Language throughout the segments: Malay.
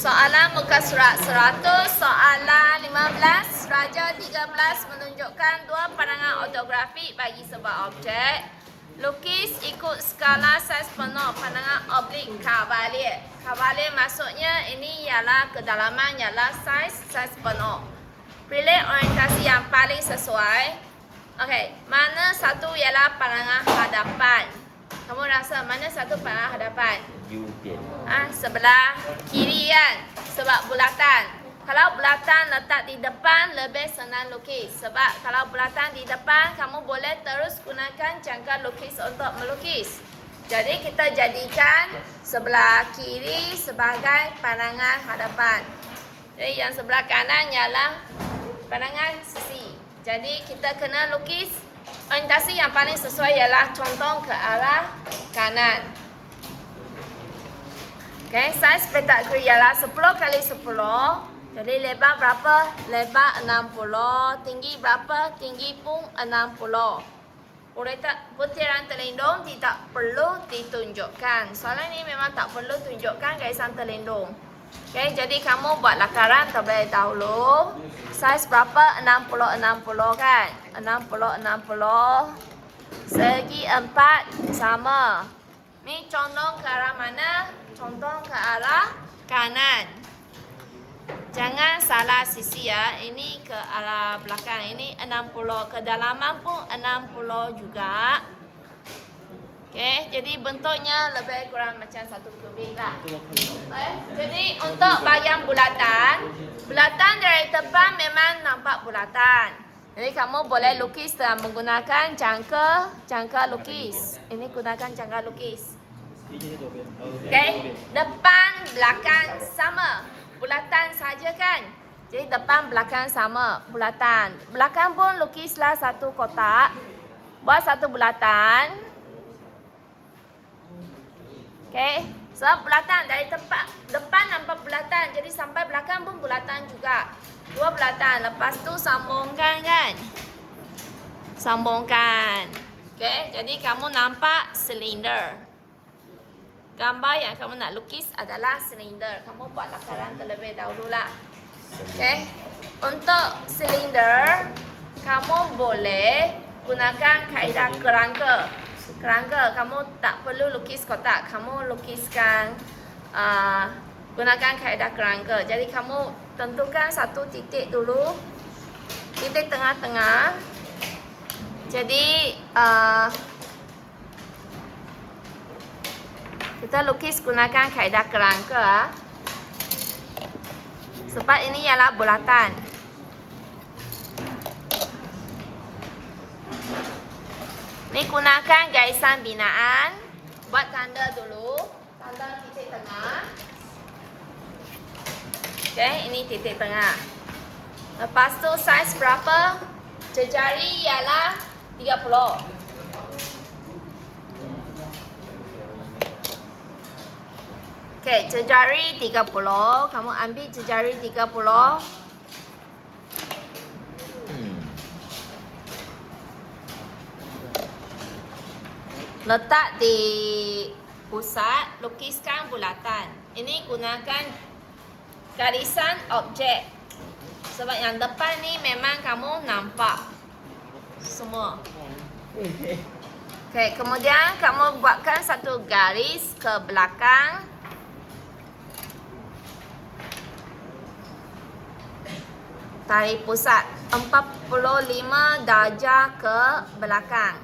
Soalan muka surat 100, soalan 15, Raja 13 menunjukkan dua pandangan ortografik bagi sebuah objek. Lukis ikut skala saiz penuh pandangan oblik kavalir. Kavalir maksudnya ini ialah kedalaman ialah saiz penuh. Pilih orientasi yang paling sesuai. Okey, mana satu ialah pandangan hadapan? Kamu rasa mana satu pandangan hadapan? Sebelah kiri kan? Sebab bulatan. Kalau bulatan letak di depan lebih senang lukis. Sebab kalau bulatan di depan kamu boleh terus gunakan jangka lukis untuk melukis. Jadi kita jadikan sebelah kiri sebagai pandangan hadapan. Jadi yang sebelah kanan ialah pandangan sisi. Jadi kita kena lukis orientasi yang paling sesuai ialah condong ke arah kanan. Okay, saiz petak kiri ialah 10 kali 10. Jadi lebar berapa? Lebar 60. Tinggi berapa? Tinggi pun 60. Butiran terlindung tidak perlu ditunjukkan. Soalan ini memang tak perlu tunjukkan garisan terlindung. Okay, jadi kamu buat lakaran terlebih dahulu. Saiz berapa? 60 kan? 60. Segi 4 sama. Ni condong ke arah mana? Condong ke arah kanan. Jangan salah sisi ya. Ini ke arah belakang. Ini 60. Kedalaman pun 60 juga. Okey, jadi bentuknya lebih kurang macam satu kubik lah. Jadi untuk bahagian bulatan, bulatan dari depan memang nampak bulatan. Jadi kamu boleh lukis dengan menggunakan jangka lukis. Ini gunakan jangka lukis. Okey, depan belakang sama. Bulatan saja kan? Jadi depan belakang sama, bulatan. Belakang pun lukislah satu kotak. Buat satu bulatan. Okey, sebab bulatan dari depan nampak bulatan. Jadi sampai belakang pun bulatan juga. Dua bulatan. Lepas tu sambungkan kan? Sambungkan. Okey, jadi kamu nampak silinder. Gambar yang kamu nak lukis adalah silinder. Kamu buat lakaran terlebih dahulu lah. Okey. Untuk silinder, kamu boleh gunakan kaedah kerangka. Kerangka, kamu tak perlu lukis kotak. Kamu lukiskan gunakan kaedah kerangka. Jadi kamu tentukan satu titik dulu. Titik tengah-tengah. Jadi kita lukis gunakan kaedah kerangka. Sebab ini ialah bulatan. Ni gunakan garisan binaan. Buat tanda dulu. Tanda titik tengah. Okey, ini titik tengah. Lepas tu saiz berapa? Jejari ialah 30. Okey, jejari 30. Kamu ambil jejari 30. Letak di pusat, lukiskan bulatan. Ini gunakan garisan objek. Sebab yang depan ni memang kamu nampak semua. Okey, kemudian kamu buatkan satu garis ke belakang. Tarik pusat 45 darjah ke belakang.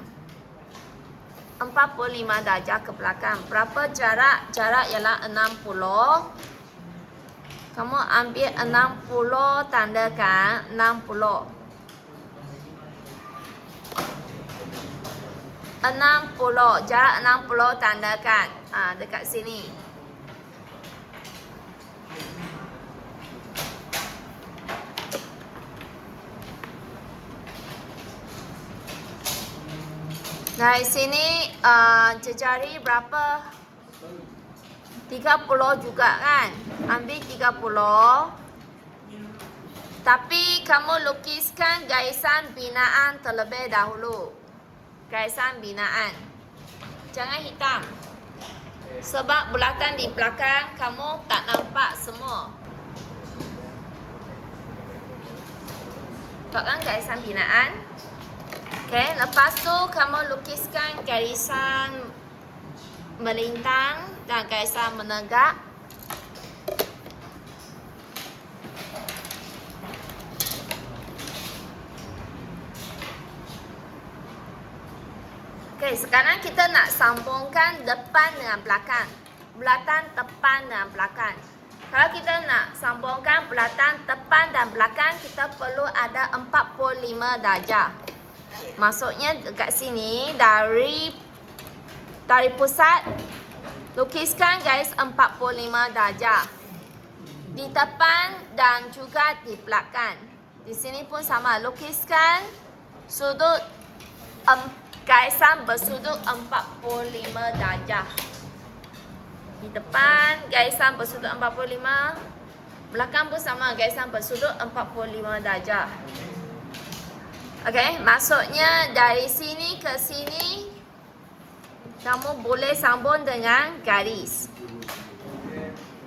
45 darjah ke belakang. Berapa jarak? Jarak ialah 60. Kamu ambil 60, tandakan 60. 60, jarak 60 tandakan. Dekat sini. Dari sini jejari berapa? 30 juga kan? Ambil 30. Tapi kamu lukiskan garisan binaan terlebih dahulu. Garisan binaan. Jangan hitam. Sebab bulatan di belakang kamu tak nampak semua. garisan binaan. Okay, lepas tu kamu lukiskan garisan melintang dan garisan menegak. Okay, sekarang kita nak sambungkan depan dengan belakang. Bulatan depan dan belakang. Kalau kita nak sambungkan bulatan depan dan belakang, kita perlu ada 45 darjah. Maksudnya dekat sini dari pusat lukiskan garis 45 darjah. Di depan dan juga di belakang. Di sini pun sama, lukiskan sudut garisan bersudut 45 darjah. Di depan garisan bersudut 45, belakang pun sama, garisan bersudut 45 darjah. Okey, maksudnya dari sini ke sini kamu boleh sambung dengan garis.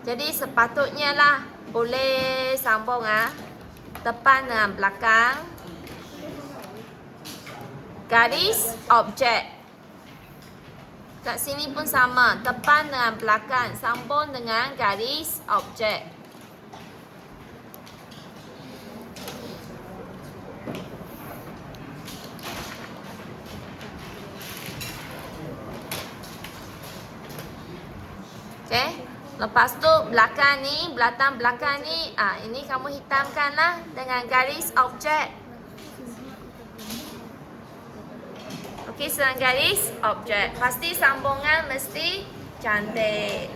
Jadi sepatutnya lah boleh sambung depan dengan belakang. Garis objek. Kat sini pun sama, depan dengan belakang sambung dengan garis objek. Okey, lepas tu belakang ni, bulatan belakang ni, ini kamu hitamkanlah dengan garis objek. Okey, garis objek. Pasti sambungan mesti cantik.